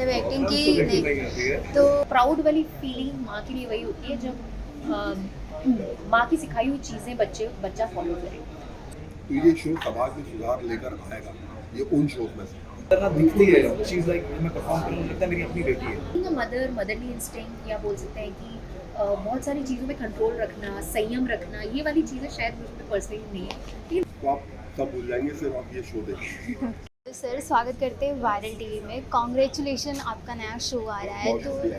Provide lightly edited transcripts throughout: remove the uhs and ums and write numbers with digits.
मतलब एक्टिंग की नहीं तो प्राउड वाली फीलिंग माँ के लिए वही होती है जब माँ की सिखाई हुई चीज़ें बच्चा फॉलो करे। तो ये शो समाज में सुधार लेकर आएगा। ये उन शोज में से करना दिखती है चीज़ लाइक मैं परफॉर्म करूँ लगता है मेरी अपनी बेटी है। मदरली इंस्टिंक्ट या बोल सकते हैं कि बहुत सारी चीज़ों में कंट्रोल रखना, संयम रखना, ये वाली चीज़ें शायद मुझ में पर्सनली नहीं है, लेकिन तो आप सब भूल जाएंगे, सिर्फ आप ये शो देखें। तो सर स्वागत करते हैं वायरल टीवी में। कॉन्ग्रेचुलेशन, आपका नया शो आ रहा है, बहुत तो शुक्रिया।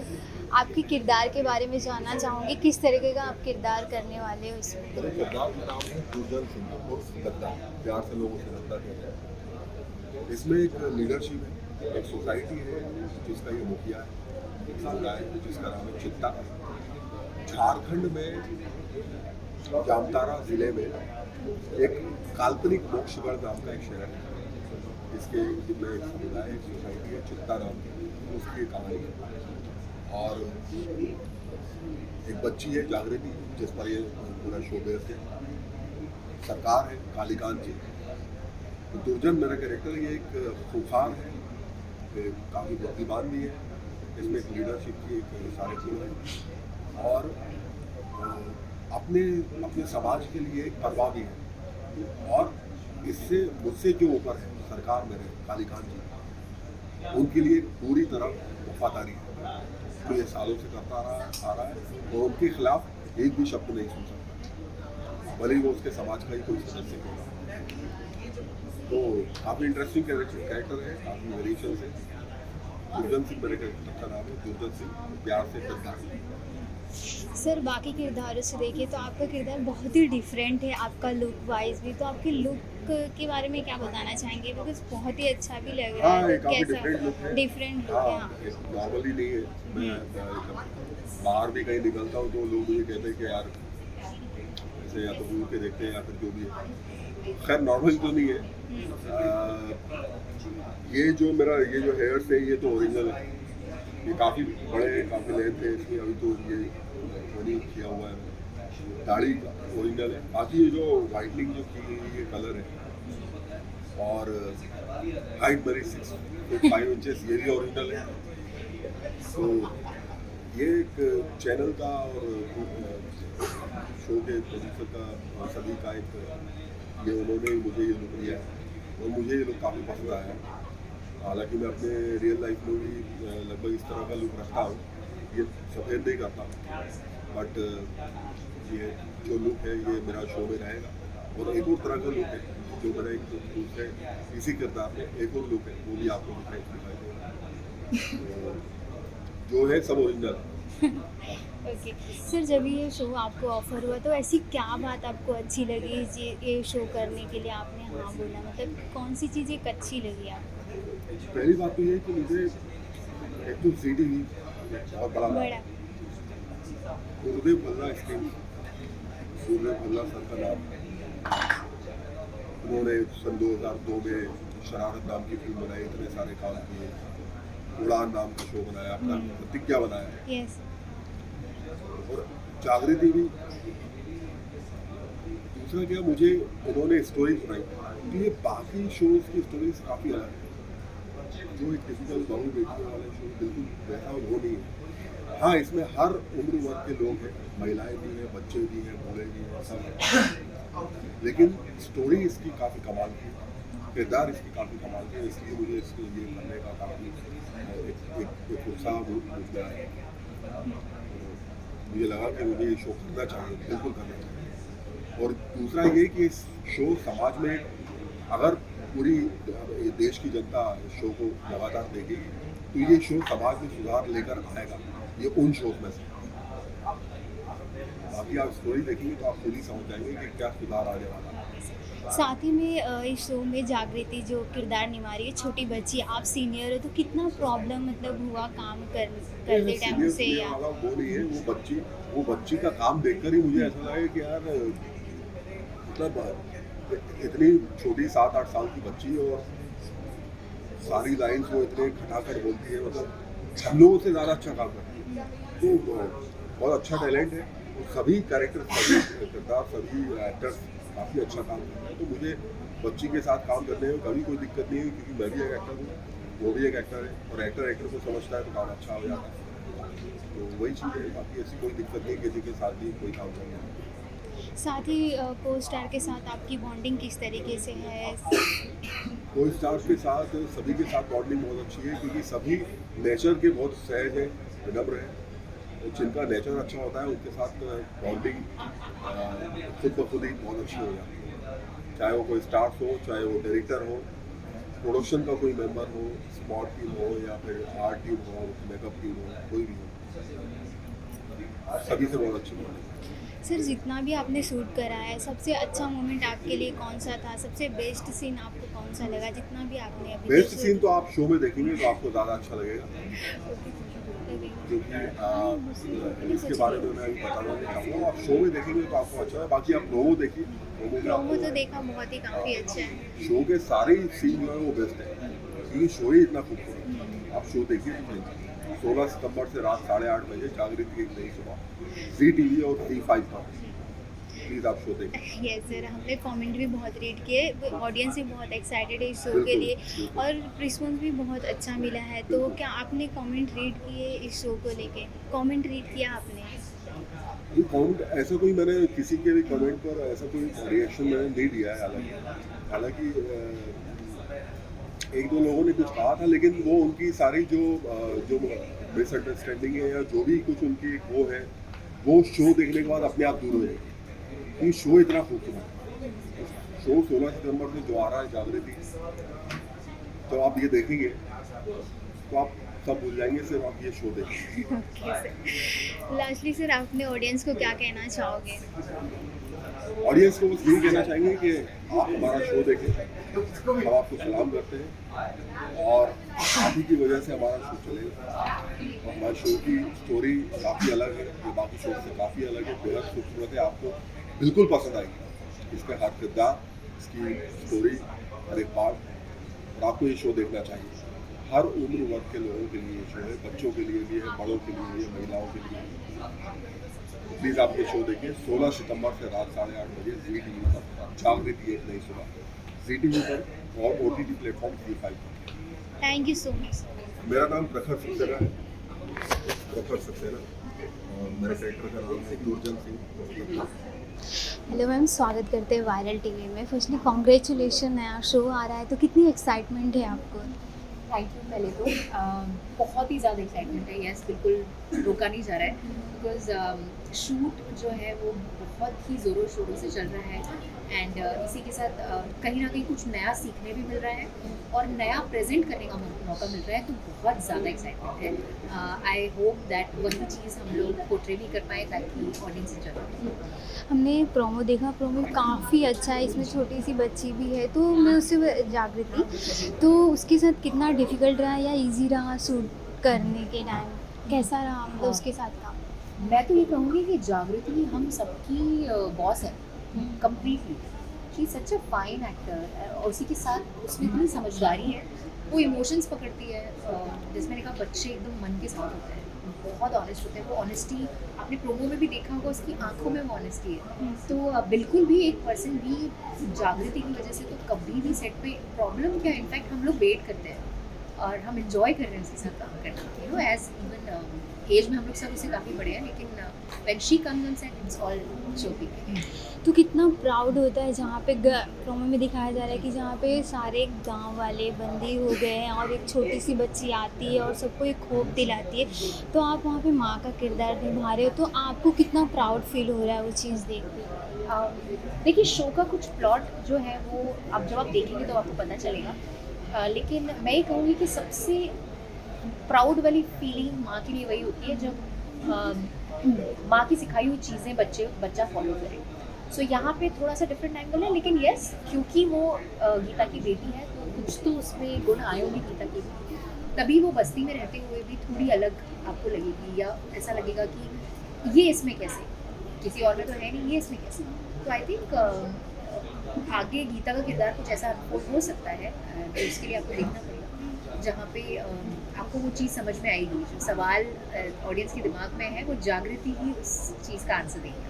आपके किरदार के बारे में जानना चाहूँगी, किस तरीके का आप किरदार करने वाले हो इसमें? मेरे किरदार का नाम है दुर्जन सिंह उर्फ गद्दा, प्यार से लोग उसे गद्दा कहते हैं। इसमें एक लीडरशिप है, एक सोसाइटी है जिसका ये मुखिया है, एक समुदाय है जिसका नाम है चित्ता। झारखंड में जामताड़ा जिले में एक काल्पनिक मोक्षगढ़ नाम का एक शहर है, इसके जिसमें एक समुदाय एक सोसाइटी है चित्ता नाम की, उसकी कहानी है। और एक बच्ची है जागृति जिस पर ये पूरा शो बेस्ड है। सरकार है कालीकांत जी। तो दुर्जन मेरा कैरेक्टर ये एक खूंखार है, काफ़ी बुद्धिमान भी है। इसमें एक लीडरशिप की एक सारे गुण है और अपने अपने समाज के लिए एक परवाह भी है। और इससे मुझसे जो ऊपर है सरकार मेरे कालीकांत जी, उनके लिए पूरी तरह वफादारी है। तो ये सालों से करता आ रहा है और उनके खिलाफ एक भी शब्द नहीं सुन सकता, भले ही वो उसके समाज का ही कोई सदस्य होगा। तो काफ़ी इंटरेस्टिंग कैरेक्टर है, काफ़ी वेरिएशन है। दुर्जन सिंह मेरे कैरेक्टर का नाम है, दुर्जन सिंह प्यार से गद्दा। सर बाकी किरदारों से देखिए तो आपका किरदार बहुत ही डिफरेंट है, आपका लुक वाइज भी। तो आपके लुक के बारे में क्या बताना चाहेंगे? बिकॉज बहुत ही अच्छा भी लग रहा हाँ, है, एक तो काफ़ी कैसा डिफरेंट लुक है। डिफरेंट लुक है? हाँ। नॉर्मली नहीं है। मैं बाहर भी कहीं निकलता हूँ तो लोग मुझे कहते हैं कि यार ऐसे या तो घूम के देखते हैं या फिर जो भी है। खैर नॉर्मल तो नहीं है। ये जो मेरा ये जो हेयर्स है ये तो ओरिजिनल है, ये काफ़ी बड़े हैं, काफ़ी लेंथ है इसकी। अभी तो ये नहीं किया हुआ है, दाढ़ी ओरिजिनल है। बाकी ये जो वाइटनिंग जो की गई ये कलर है और हाइट मेरी 6'5" ये भी ओरिजिनल है। तो ये एक चैनल का और शो के प्रोड्यूसर का और सभी का एक ये उन्होंने मुझे ये लुक दिया है और मुझे ये लुक काफ़ी पसंद आया है। हालांकि मैं अपने रियल लाइफ में भी लगभग इस तरह का लुक रखता हूँ, ये सफ़ेद नहीं करता, बट ये जो लुक है ये मेरा शो में रहेगा। और एक और तरह का लुक है जो मेरा एक दूसरे इसी किरदार में एक और लुक है, वो भी आपको दिखाई देगा। जो है सब ओरिजिनल। ओके सर, जब ये शो आपको ऑफर हुआ तो ऐसी क्या बात आपको अच्छी लगी ये शो करने के लिए आपने हाँ बोला? मतलब कौन सी चीज़ एक अच्छी लगी आपको? पहली बात तो ये है कि मुझे एक तो CD बहुत बड़ा गुरुदेव भल्ला स्क्रीन, गुरुदेव भल्ला सर का नाम है। उन्होंने सन 2002 में शरारत नाम की फिल्म बनाई, इतने सारे काम किए, उड़ान नाम का शो बनाया, अपना प्रतिज्ञा बनाया। यस। और जागृति भी। दूसरा क्या, मुझे उन्होंने स्टोरी सुनाई, तो ये बाकी शोज की स्टोरी से काफ़ी अलग है। जो एक टिपिकल बहू बेटियों वाले शो बिल्कुल वैसा वो नहीं है। हाँ, इसमें हर उम्र वर्ग के लोग हैं, महिलाएं भी हैं, बच्चे भी हैं, बूढ़े भी हैं, सब हैं। लेकिन स्टोरी इसकी काफ़ी कमाल की, किरदार इसकी काफ़ी कमाल की, इसलिए मुझे इसको ये करने का काफ़ी एक उत्साह मुझ में आया। मुझे लगा कि मुझे ये शो करना चाहिए, बिल्कुल करना चाहिए। और दूसरा ये कि इस शो समाज में अगर पूरी देश की जनता इस शो को लगातार देखेगी तो ये शो समाज में सुधार लेकर आएगा। ये उन शोज में से। बाकी आप स्टोरी देखेंगे तो आप खुद ही समझ जाएंगे कि क्या सुधार आने वाला है। साथ ही में इस शो में जागृति जो किरदार निभा रही है, छोटी बच्ची, आप सीनियर हो तो कितना प्रॉब्लम मतलब हुआ काम करते टाइम से? या वो नहीं है, वो बच्ची का काम देखकर ही मुझे ऐसा लगा कि यार मतलब इतनी छोटी 7-8 साल की बच्ची और सारी लाइन्स वो इतने खटाकर बोलती है, मतलब हम लोगों से ज़्यादा अच्छा काम करती है। तो बहुत अच्छा टैलेंट है और सभी कैरेक्टर, सभी किरदार, सभी एक्टर्स काफ़ी अच्छा काम कर रहे हैं। तो मुझे बच्ची के साथ काम करने में कभी कोई दिक्कत नहीं हुई, क्योंकि मैं भी एक एक्टर हूँ वो भी एक एक्टर है और एक्टर को समझता है तो काम अच्छा हो जाता है। तो वही चीज़ है, बाकी ऐसी कोई दिक्कत नहीं किसी के साथ भी कोई काम करना है। साथ ही को स्टार के साथ आपकी बॉन्डिंग किस तरीके से है? को स्टार्स के साथ सभी के साथ बॉन्डिंग बहुत अच्छी है क्योंकि सभी नेचर के बहुत सहज हैं, विनम्र हैं। तो जिनका नेचर अच्छा होता है उनके साथ बॉन्डिंग खुद ब खुद ही बहुत अच्छी हो जाती है। चाहे वो कोई स्टार्स हो, चाहे वो डायरेक्टर हो, प्रोडक्शन का कोई मेंबर हो, स्पॉट टीम हो या फिर आर्ट टीम हो, मेकअप टीम हो, कोई भी हो, सभी से बहुत अच्छी बॉन्डिंग। सर जितना भी आपने शूट करा है, सबसे अच्छा मोमेंट आपके लिए कौन सा था? सबसे बेस्ट सीन आपको कौन सा लगा जितना भी आपने अभी बेस्ट सीन तो आप शो में देखेंगे तो आपको ज़्यादा अच्छा लगेगा, क्योंकि इसके बारे में मैं अभी बताना नहीं चाहूँगा। आप शो में देखेंगे तो आपको अच्छा है, बाकी आप प्रोमो देखिए। प्रोमो तो देखा, बहुत ही काफ़ी अच्छा है। शो के सारे सीन जो है वो बेस्ट है क्योंकि शो ही इतना खूबसूरत है। आप शो देखिए तो 16 सितंबर से रात 8:30 बजे जागृति एक नई सुबह ZTV और Z5 पर, प्लीज़ आप शो देखिए। यस सर, हमने कमेंट भी बहुत रीड किए, ऑडियंस भी बहुत एक्साइटेड है इस शो के लिए और रिस्पॉन्स भी बहुत अच्छा मिला है। तो क्या आपने कमेंट रीड किए इस शो को लेके? कमेंट रीड किया आपने? ये कमेंट ऐसा कोई मैंने किसी के भी कमेंट पर ऐसा कोई रिएक्शन मैंने नहीं दिया है। हालांकि एक दो लोगों ने कुछ कहा था, लेकिन वो उनकी सारी जो मिसअंडरस्टैंडिंग है या जो भी कुछ उनकी वो है, वो शो देखने के बाद अपने आप दूर हो जाएगी क्योंकि शो इतना खूबसूरत है। शो 16 सितंबर से जो आ रहा है जागृति, तो आप ये देखेंगे तो आप सब भूल जाएंगे, सिर्फ आप ये शो देखेंगे। ओके सर, लास्टली सर आपने ऑडियंस को क्या कहना चाहोगे? ऑडियंस को बस यही कहना चाहेंगे कि आप हमारा शो देखें, हम आपको सलाम करते हैं और आप ही की वजह से हमारा शो चलेगा। और हमारे शो की स्टोरी काफ़ी अलग है, ये बाकी शो से काफ़ी अलग है, बेहद खूबसूरत है, आपको बिल्कुल पसंद आएगी। इसका हर किरदार, इसकी स्टोरी, हर एक पार्ट, और आपको ये शो देखना चाहिए। हर उम्र वर्ग के लोगों के लिए ये शो है, बच्चों के लिए भी है, बड़ों के लिए भी है, महिलाओं के लिए भी। प्लीज़ आप ये शो देखिए 16 सितंबर से रात 8:30 बजे ZTV पर, जागृति एक नई सुबह ZTV पर और OTT प्लेटफॉर्म Z5 पर। Thank you so much. मेरा नाम प्रखर सक्सेना है, प्रखर सक्सेना, और मेरे कैरेक्टर का नाम है दुर्जन सिंह। हेलो मैम, स्वागत करते हैं वायरल टीवी में। फर्स्टली कॉन्ग्रेचुलेशन, नया शो आ रहा है तो कितनी एक्साइटमेंट है आपको? Thank you. पहले तो बहुत ही ज़्यादा एक्साइटमेंट है। यस, बिल्कुल रोका नहीं जा रहा है बिकॉज शूट जो है वो बहुत ही ज़ोरों शोरों से चल रहा है एंड इसी के साथ कहीं ना कहीं कुछ नया सीखने भी मिल रहा है और नया प्रेजेंट करने का मौका मिल रहा है, तो बहुत ज़्यादा एक्साइटमेंट है। आई होप दैट वही चीज़ हम लोग पोर्ट्रे भी कर पाए ताकि ऑडियंस से चले। हमने प्रोमो देखा, प्रोमो काफ़ी अच्छा है, इसमें छोटी सी बच्ची भी है, तो मैं उससे जागृति, तो उसके साथ कितना डिफ़िकल्ट रहा या इजी रहा शूट करने के टाइम? कैसा रहा मतलब उसके साथ काम? मैं तो ये कहूँगी कि जागृति हम सबकी बॉस है completely. She is such a fine actor और उसी के साथ उसमें इतनी समझदारी है, वो इमोशंस पकड़ती है। जैसे मैंने कहा, बच्चे एकदम मन के साथ होते हैं, बहुत ऑनेस्ट होते हैं। वो ऑनेस्टी आपने प्रोमो में भी देखा होगा, उसकी आंखों में वो ऑनेस्टी है। तो बिल्कुल भी एक पर्सन भी जागृति की वजह से तो कभी भी सेट पे प्रॉब्लम क्या, इनफैक्ट हम लोग वेट करते हैं और हम इंजॉय कर रहे हैं उसके साथ काम करना। You know, as even age में हम लोग सब उससे काफ़ी बड़े हैं, लेकिन when she comes on set it's all shocking. तो कितना प्राउड होता है जहाँ पे प्रोमो में दिखाया जा रहा है कि जहाँ पे सारे गांव वाले बंदी हो गए हैं और एक छोटी सी बच्ची आती है और सबको एक होप दिलाती है, तो आप वहाँ पे माँ का किरदार निभा रहे हो, तो आपको कितना प्राउड फील हो रहा है वो चीज़ देख के? देखिए, शो का कुछ प्लॉट जो है वो अब जब आप देखेंगे तो आपको पता चलेगा, लेकिन मैं ये कहूँगी कि सबसे प्राउड वाली फीलिंग माँ के लिए वही होती है जब माँ की सिखाई हुई चीज़ें बच्चा फॉलो करे। सो यहाँ पे थोड़ा सा डिफरेंट एंगल है, लेकिन यस, क्योंकि वो गीता की बेटी है तो कुछ तो उसमें गुण आए होंगे गीता के भी, तभी वो बस्ती में रहते हुए भी थोड़ी अलग आपको लगेगी, या ऐसा लगेगा कि ये इसमें कैसे, किसी और में तो है नहीं, ये इसमें कैसे। तो आई थिंक आगे गीता का किरदार कुछ ऐसा अनफोल्ड हो सकता है, तो उसके लिए आपको देखना पड़ेगा, जहाँ पे आपको वो चीज़ समझ में आएगी। जो सवाल ऑडियंस के दिमाग में है वो जागृति ही उस चीज़ का आंसर देगी।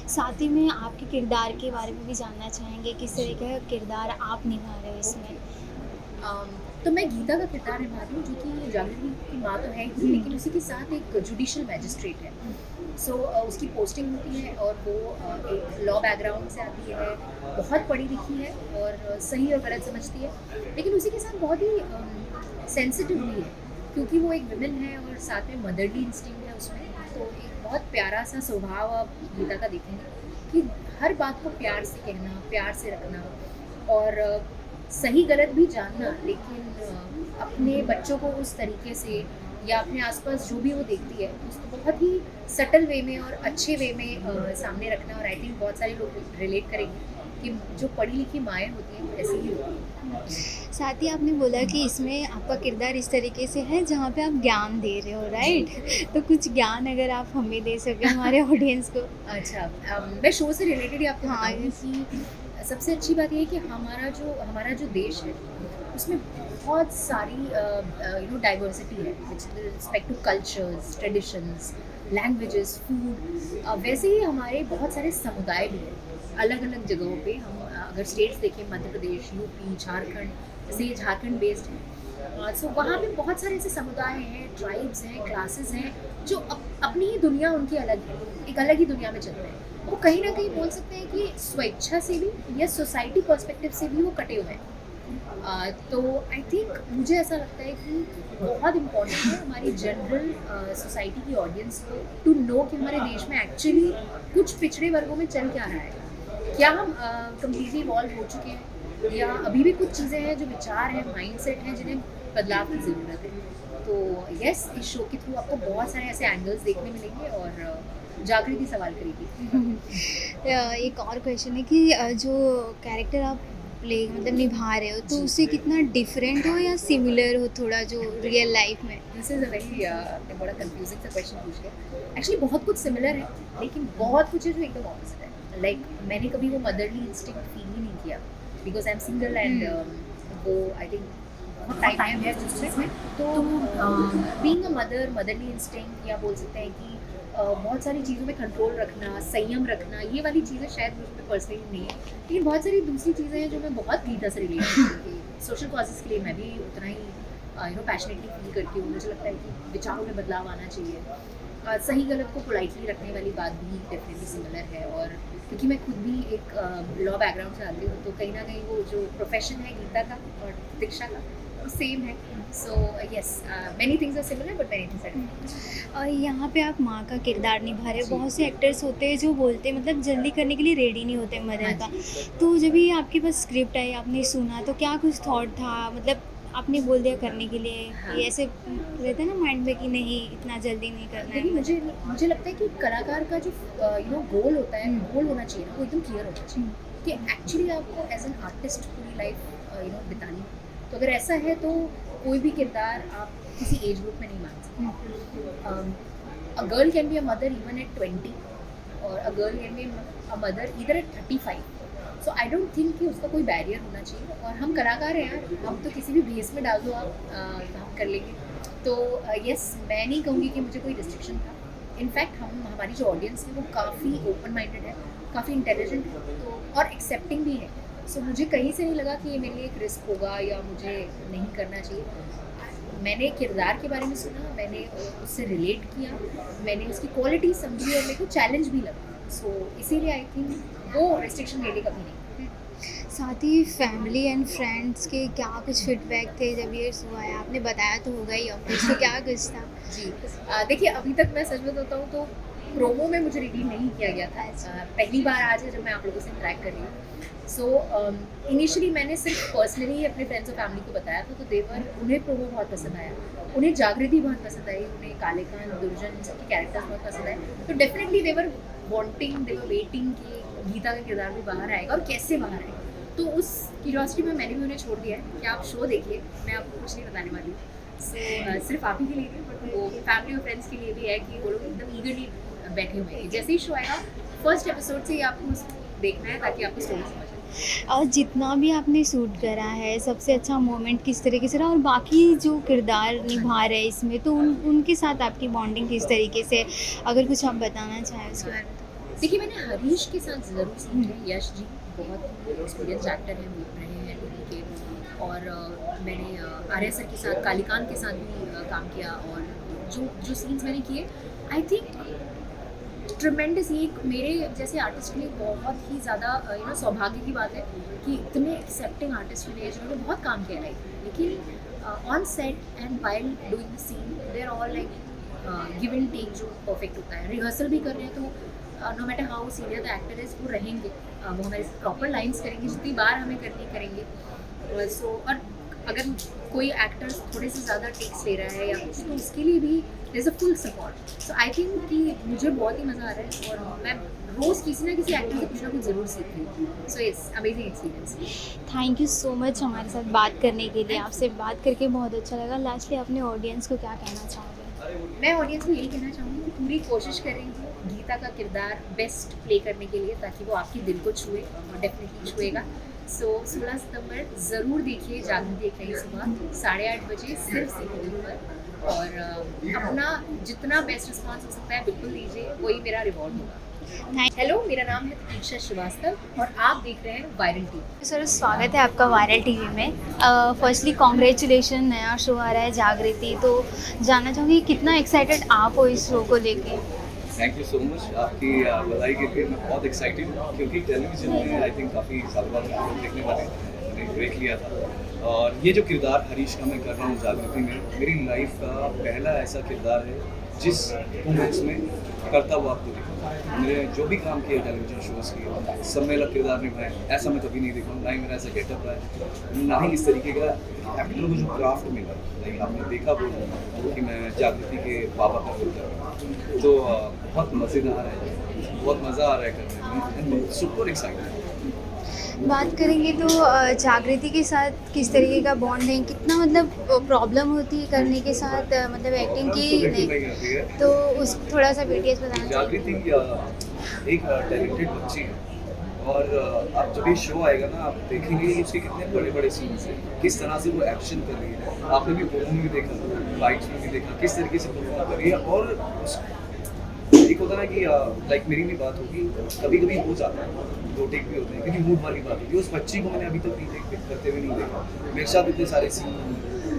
साथ ही में आपके किरदार के बारे में भी जानना चाहेंगे, किस तरह का किरदार आप निभा रहे हो इसमें? तो मैं गीता का किरदार निभा रही हूँ, जो कि जागृति की माँ तो है ही, लेकिन उसी के साथ एक जुडिशल मैजिस्ट्रेट है। सो उसकी पोस्टिंग होती है और वो एक लॉ बैकग्राउंड से आती है, बहुत पढ़ी लिखी है और सही और गलत समझती है, लेकिन उसी के साथ बहुत ही सेंसिटिव भी है, क्योंकि वो एक विमेन है और साथ में मदरली इंस्टिंक्ट है उसमें। तो एक बहुत प्यारा सा स्वभाव आप गीता का देखेंगे कि हर बात को प्यार से कहना, प्यार से रखना और सही गलत भी जानना, लेकिन अपने बच्चों को उस तरीके से या अपने आसपास जो भी वो देखती है उसको बहुत ही सटल वे में और अच्छे वे में सामने रखना। और आई थिंक बहुत सारे लोग रिलेट करेंगे कि जो पढ़ी लिखी माएँ होती हैं वो ऐसी ही होती हैं। साथ ही आपने बोला कि इसमें आपका किरदार इस तरीके से है जहाँ पे आप ज्ञान दे रहे हो, राइट? तो कुछ ज्ञान अगर आप हमें दे सकें हमारे ऑडियंस को। अच्छा, मैं शो से रिलेटेड ही आपको हाँ, बताऊँ कि सबसे अच्छी बात ये है कि हमारा जो देश है उसमें बहुत सारी डाइवर्सिटी है with respect to cultures, traditions, languages, food. वैसे ही हमारे बहुत सारे समुदाय भी हैं अलग अलग जगहों पे। हम अगर स्टेट्स देखें, मध्य प्रदेश, यूपी, झारखंड, जैसे ये झारखंड बेस्ड है, सो वहाँ पे बहुत सारे ऐसे समुदाय हैं, ट्राइब्स हैं, क्लासेस हैं जो अपनी ही दुनिया उनकी अलग है, एक अलग ही दुनिया में चल रहे हैं। वो कहीं ना कहीं बोल सकते हैं कि स्वेच्छा से भी या सोसाइटी पर्सपेक्टिव से भी वो कटे हुए हैं। तो आई थिंक मुझे ऐसा लगता है कि बहुत इम्पॉर्टेंट है हमारी जनरल सोसाइटी की ऑडियंस को टू नो कि हमारे देश में एक्चुअली कुछ पिछड़े वर्गों में चल क्या रहा है, क्या हम कम्प्लीटली इवॉल्व हो चुके हैं या अभी भी कुछ चीज़ें हैं जो विचार हैं, माइंडसेट हैं जिन्हें बदलाव की ज़रूरत है। तो यस, इस शो के थ्रू आपको बहुत सारे ऐसे एंगल्स देखने मिलेंगे और जागृति सवाल करेगी। एक और क्वेश्चन है कि जो कैरेक्टर आप प्ले मतलब निभा रहे हो तो उससे कितना डिफरेंट हो या सिमिलर हो थोड़ा जो रियल लाइफ में? दिस इज़ अ वेरी आपने बड़ा कंफ्यूजिंग सा क्वेश्चन पूछ लिया। एक्चुअली बहुत कुछ सिमिलर है, लेकिन बहुत कुछ है जो एकदम ऑपोजिट है। लाइक मैंने कभी वो मदरली इंस्टिंक्ट फील ही नहीं किया because I am single and वो आई थिंक बहुत टाइम है जिसमें। तो being a mother, motherly instinct या बोल सकते हैं कि बहुत सारी चीज़ों में कंट्रोल रखना, संयम रखना, ये वाली चीज़ें शायद मुझ में पर्सनली नहीं है, लेकिन बहुत सारी दूसरी चीज़ें हैं जो मैं बहुत गीता से रिलेट करती हूँ। सोशल कॉजेज़ के लिए मैं भी उतना ही पैशनेटली फील करती हूँ। मुझे लगता है कि विचारों में बदलाव आना चाहिए। सही गलत को पोलाइटली रखने वाली बात भी डेफिनेटली सिमिलर है। और क्योंकि मैं खुद भी एक लॉ बैकग्राउंड से आती हूँ, तो कहीं ना कहीं वो जो प्रोफेशन है गीता का और दीक्षा का वो सेम है। So yes, many things are similar but many things are different. और यहाँ पे आप माँ का किरदार निभा रहे हो। बहुत से एक्टर्स होते हैं जो बोलते हैं मतलब जल्दी करने के लिए रेडी नहीं होते मदर का। तो जब ये आपके पास स्क्रिप्ट आई, आपने सुना तो क्या कुछ थॉट था? मतलब आपने बोल दिया करने के लिए? ये ऐसे रहता है ना माइंड में कि नहीं इतना जल्दी नहीं करना है? लेकिन मुझे लगता है कि कलाकार का जो गोल होता है, गोल होना चाहिए ना, वो एकदम क्लियर होना चाहिए कि एक्चुअली आपको एज एन आर्टिस्ट पूरी लाइफ बितानी है। तो अगर ऐसा है तो कोई भी किरदार आप किसी एज ग्रुप में नहीं मान सकते। A girl can be a mother even at 20 और a girl can be a mother either at 35। So I don't think कि उसका कोई बैरियर होना चाहिए। और हम कलाकार हैं यार, हम तो किसी भी भेस में डाल दो आप, काम कर लेंगे। तो यस, मैं नहीं कहूँगी कि मुझे कोई रिस्ट्रिक्शन था। इनफैक्ट हमारी जो ऑडियंस है वो काफ़ी ओपन माइंडेड है, काफ़ी इंटेलिजेंट है, तो और एक्सेप्टिंग भी है। सो मुझे कहीं से नहीं लगा कि ये मेरे लिए एक रिस्क होगा या मुझे नहीं करना चाहिए। मैंने किरदार के बारे में सुना, मैंने उससे रिलेट किया, मैंने उसकी क्वालिटी समझी और मेरे को चैलेंज भी लगा। सो इसीलिए आई थिंक वो रिस्ट्रिक्शन मेरे लिए कभी नहीं। साथ ही फैमिली एंड फ्रेंड्स के क्या कुछ फीडबैक थे जब ये शो आया? आपने बताया तो होगा ही ऑब्वियसली, क्या कुछ था? जी, देखिए अभी तक मैं सच बताऊँ तो प्रोमो में मुझे रिवील नहीं किया गया था। पहली बार आज है जब मैं आप लोगों से इंटरेक्ट कर रही हूँ। सो इनिशियली मैंने सिर्फ पर्सनली अपने फ्रेंड्स और फैमिली को बताया था, तो उन्हें प्रोमो बहुत पसंद आया, उन्हें जागृति बहुत पसंद आई, उन्हें कालेकान, दुर्जन सबके कैरेक्टर्स बहुत पसंद आए। तो डेफिनेटली दे वर वेटिंग कि गीता का किरदार भी बाहर आएगा और कैसे बाहर आएगा। तो उस क्यूरियोसिटी में मैंने भी उन्हें छोड़ दिया है कि आप शो देखिए, मैं आपको कुछ नहीं बताने वाली हूँ। सो सिर्फ आप ही के लिए नहीं, बट वो फैमिली और फ्रेंड्स के लिए भी है कि वो लोग एकदम ईगरली बैठे हुए हैं। जैसे ही शो आएगा फर्स्ट एपिसोड से ही आपको देखना है ताकि आपको स्टोरी समझ आए। और जितना भी आपने शूट करा है सबसे अच्छा मोमेंट किस तरीके से रहा? और बाकी जो किरदार निभा रहे हैं इसमें तो उनके साथ आपकी बॉन्डिंग किस तरीके से? अगर कुछ आप बताना चाहें उसके बारे में। देखिए, मैंने हरीश के साथ ज़रूर सीखी है। यश जी बहुत एक्सपीरियंस एक्टर हैं, रहे हैं टीवी के, और मैंने आर्या सर के साथ, कालिकांत के साथ भी काम किया, और जो सीन्स मैंने किए, आई थिंक ट्रिमेंडस। ये एक मेरे जैसे आर्टिस्ट के लिए बहुत ही ज़्यादा सौभाग्य की बात है कि इतने एक्सेप्टिंग आर्टिस्ट मिले जिन्होंने बहुत काम किया है, लेकिन on set and while doing the scene they are all like give and take, जो परफेक्ट होता है। रिहर्सल भी कर रहे हैं तो no matter how senior the actor is, वो रहेंगे, वो हमारे प्रॉपर लाइन्स करेंगे, जितनी बार हमें करनी करेंगे। सो और अगर कोई एक्टर थोड़े से ज़्यादा टेक्स ले रहा है या कुछ, तो उसके लिए भी there is a full support. So I think कि मुझे बहुत ही मज़ा आ रहा है, और मैं रोज़ किसी ना किसी एक्टर से कुछ ना कुछ ज़रूर सीख रही हूँ। So it's amazing experience. Thank you so much हमारे साथ बात करने के लिए। आपसे बात करके बहुत अच्छा लगा। लास्टली अपने ऑडियंस को क्या कहना चाहोगे? मैं ऑडियंस को यही कहना चाहूँगी कि पूरी कोशिश करेंगे गीता का किरदार बेस्ट प्ले करने के लिए, ताकि वो आपके दिल को छुए, और डेफिनेटली छुएगा। सो 16 सितंबर ज़रूर देखिए जागृति एक नई सुबह 8:30 बजे सिर्फ सीटी पर, और अपना जितना बेस्ट रिस्पॉन्स हो सकता है बिल्कुल दीजिए, वही मेरा रिवॉर्ड होगा। हेलो, मेरा नाम है प्रतीक्षा श्रीवास्तव, और आप देख रहे हैं वायरल टीवी। सर, स्वागत है आपका वायरल टीवी में। फर्स्टली कॉन्ग्रेचुलेशन, नया शो आ रहा है जागृति, तो जानना चाहूँगी कितना एक्साइटेड आप हो इस शो को लेके? थैंक यू सो मच, आपकी बधाई के लिए मैं बहुत एक्साइटेड हूँ, क्योंकि टेलीविजन में आई थिंक काफ़ी साल बाद लोग देखने वाले हैं, मैंने ब्रेक लिया था। और ये जो किरदार हरीश का मैं कर रहा हूँ जागृति में, मेरी लाइफ का पहला ऐसा किरदार है जिसको मैं इसमें करता हुआ आपको देखा। मैंने जो भी काम किया टेलीविजन शोज़ किए, सब में अलग किरदार निभाए, ऐसा मैं कभी नहीं देखा, ना ही मेरा ऐसा गेटअप है, ना ही इस तरीके का एक्टर को जो क्राफ्ट मिला। लाइक आपने देखा वो कि मैं जागृति के बाबा का रोल कर रहा हूँ, तो बहुत मज़ेदार है, बहुत मज़ा आ रहा है करने में, सुपर एक्साइटेड। बात करेंगे तो जागृति के साथ किस तरीके का बॉन्ड है, कितना मतलब प्रॉब्लम होती है करने के साथ, मतलब एक्टिंग की, तो उस थोड़ा सा BTS बताना चाहिए। जागृति एक टैलेंटेड बच्ची है, और आप जब ये शो आएगा ना, आप देखेंगे उसके कितने बड़े बड़े सीन्स हैं, किस तरह से वो एक्शन कर रही है। आपने भी प्रोमो में भी देखा, फाइट्स में भी देखा, किस तरीके से परफॉर्म कर रही है। और एक होता है ना कि लाइक मेरी भी बात होगी, कभी कभी हो जाता है, 2 टेक भी होते हैं, क्योंकि मूड वाली बात होती है। उस बच्ची को मैंने अभी तक नहीं करते हुए नहीं देखा। मेरे साथ इतने सारे सीन,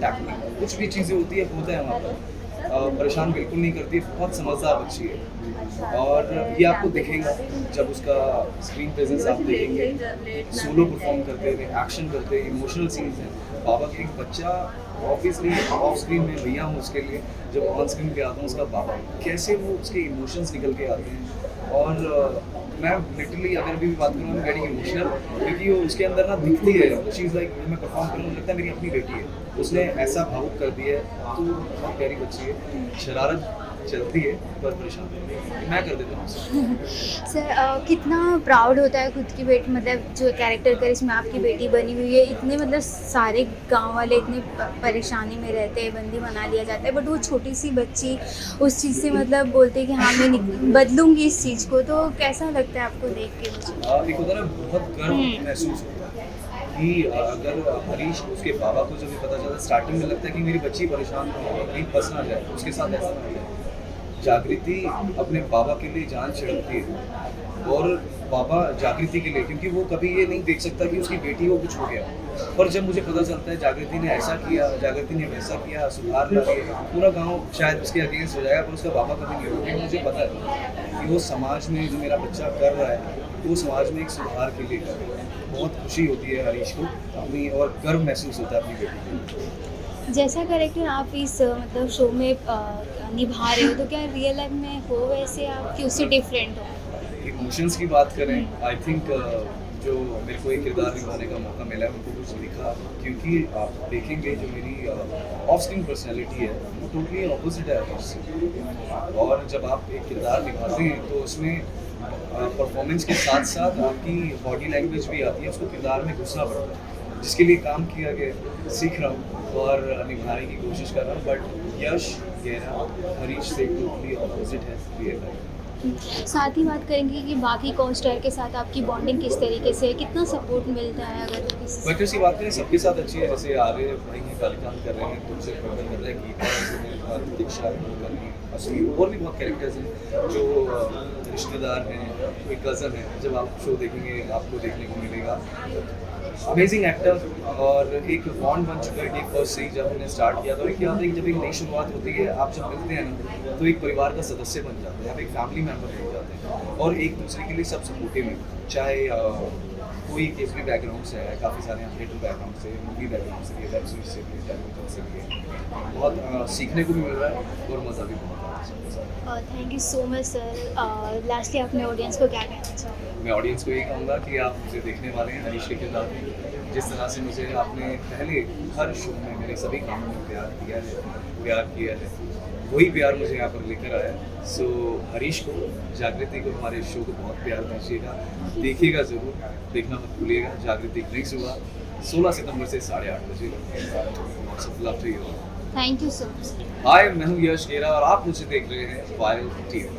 टेक्निक, कुछ भी चीज़ें होती है, होता है वहाँ पर, परेशान बिल्कुल नहीं करती, बहुत समझदार बच्ची है। और ये आपको दिखेगा जब उसका स्क्रीन प्रेजेंस आप देखेंगे, सोलो परफॉर्म करते हुए, एक्शन करते हुए, इमोशनल सीन्स हैं। बाबा के एक बच्चा ऑब्वियसली ऑफ स्क्रीन में भैया हूँ उसके लिए, जब ऑन स्क्रीन पे आता हूँ उसका बाबा, कैसे वो उसके इमोशंस निकल के आते हैं। और मैं लिटरली अगर भी बात करूँ, मैं गेटिंग इमोशनल, क्योंकि वो उसके अंदर ना दिखती है चीज़, लाइक मैं परफॉर्म करूँ, मुझे लगता है मेरी अपनी बेटी है, उसने ऐसा भावुक कर दिया है। तो बहुत प्यारी बच्ची है, शरारत चलती है पर परेशान मैं कर देता हूँ। सर, कितना प्राउड होता है खुद की बेटी, मतलब जो कैरेक्टर कर इसमें आपकी बेटी बनी हुई है। इतने मतलब सारे गांव वाले इतने परेशानी में रहते हैं, बंदी बना लिया जाता है, बट वो छोटी सी बच्ची उस चीज़ से मतलब बोलते हैं कि हाँ मैं बदलूंगी इस चीज़ को। तो कैसा लगता है आपको देख के? मुझे एक होता है ना, बहुत गर्व महसूस होता है कि अगर हरीश उसके बाबा को जब भी पता चला, स्टार्टिंग में लगता है कि मेरी बच्ची परेशान ना हो, कहीं फंस ना जाए, उसके साथ ऐसा ना हो जाए। जागृति अपने बाबा के लिए जान छिड़कती है, और बाबा जागृति के लिए, क्योंकि वो कभी ये नहीं देख सकता कि उसकी बेटी को कुछ हो गया। पर जब मुझे पता चलता है जागृति ने ऐसा किया, जागृति ने वैसा किया, सुधार ला दिया, पूरा गांव शायद उसके अगेंस्ट हो जाएगा, पर उसका बाबा कभी नहीं होगा, क्योंकि मुझे पता है कि वो समाज में जो मेरा बच्चा कर रहा है, वो समाज में एक सुधार के लिए कर रहा है। बहुत खुशी होती है हरीश को अपनी, और गर्व महसूस होता है अपनी बेटी को। जैसा कैरेक्टर आप इस मतलब शो में निभा रहे हो, तो क्या रियल लाइफ में हो वैसे आप कि उससे डिफरेंट हो? इमोशंस की बात करें, आई थिंक जो मेरे को एक किरदार निभाने का मौका मिला है, उनको कुछ लिखा, क्योंकि आप देखेंगे जो मेरी ऑफ स्क्रीन पर्सनैलिटी है वो टोटली अपोजिट है हरीश से। और जब आप एक किरदार निभाते हैं तो उसमें परफॉर्मेंस के साथ साथ आपकी बॉडी लैंग्वेज भी आती है, उसको किरदार में घुसना पड़ता है, जिसके लिए काम किया गया, सीख रहा हूँ और निभाने की कोशिश कर रहा हूँ। बट यश गहरा हरीश से टोटली अपोजिट है रियल लाइफ। साथ ही बात करेंगे कि बाकी को-स्टार के साथ आपकी बॉन्डिंग किस तरीके से है, कितना सपोर्ट मिलता है? अगर बच्चों की बात करें, सबके साथ अच्छी है। जैसे आर्य भाई हैं, कालिकांत कर रहे हैं, तुमसे कर रहे हैं, गीता, दीक्षा कर रही हैं, असली और भी बहुत कैरेक्टर्स हैं जो रिश्तेदार हैं, कोई कज़न है। जब आप शो देखेंगे आपको देखने को मिलेगा। अमेजिंग एक्टर और एक बॉन्ड बन चुका है कि फर्स्ट से ही जब हमने स्टार्ट किया तो एक क्या होता है कि जब एक नई शुरुआत होती है आप जब मिलते हैं ना तो एक परिवार का सदस्य बन जाते हैं, आप एक फैमिली मेम्बर बन जाते हैं और एक दूसरे के लिए सब सपोर्टिव हैं। चाहे कोई केस भी बैकग्राउंड से है, काफ़ी सारे हैं थिएटर बैकग्राउंड से, मूवी बैकग्राउंड से, वेब सीरीज से भी, टेलीविजन से भी, बहुत सीखने को भी मिल रहा है और मज़ा भी बहुत आ रहा है। Thank you so much sir. Lastly अपने ऑडियंस को क्या कहना चाहोगे? मैं ऑडियंस को यही कहूँगा कि आप मुझे देखने वाले हैं हरीश के किरदार में। जिस तरह से मुझे आपने पहले हर शो में मेरे सभी कामों में प्यार किया है, वही प्यार मुझे यहाँ पर लेकर आया। सो हरीश को, जागृति को, हमारे शो को बहुत प्यार दीजिएगा, देखिएगा ज़रूर, देखना मत भूलिएगा। जागृति नेक्स्ट सुबह 16 सितंबर से 8:30 बजे। Love to you. Thank you so much. Hi, मैं हूँ यश गेरा और आप मुझे देख रहे हैं वायरल टीवी।